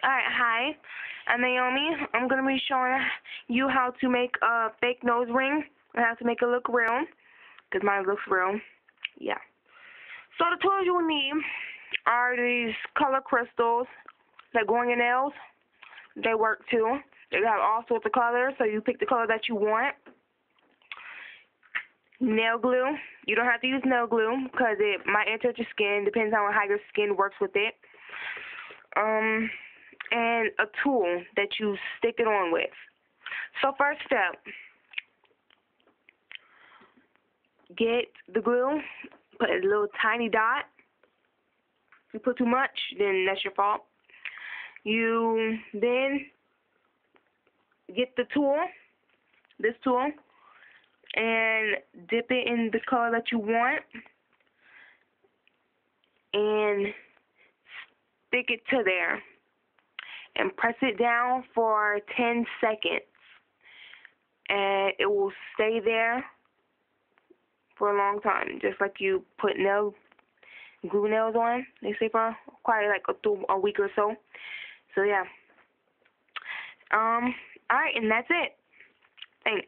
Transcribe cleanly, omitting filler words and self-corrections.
Alright, hi. I'm Naomi. I'm going to be showing you how to make a fake nose ring and how to make it look real, because mine looks real. Yeah. So the tools you will need are these color crystals that go on your nails. They work too. They have all sorts of colors, so you pick the color that you want. Nail glue. You don't have to use nail glue because it might enter your skin. Depends on how your skin works with it. And a tool that you stick it on with. So first step, get the glue, put a little tiny dot. If you put too much, then that's your fault. You then get the tool, this tool, and dip it in the color that you want, and stick it to there. And press it down for 10 seconds. And it will stay there for a long time, just like you put glue nails on. They say for quite like a week or so. So yeah. Alright, and that's it. Thanks.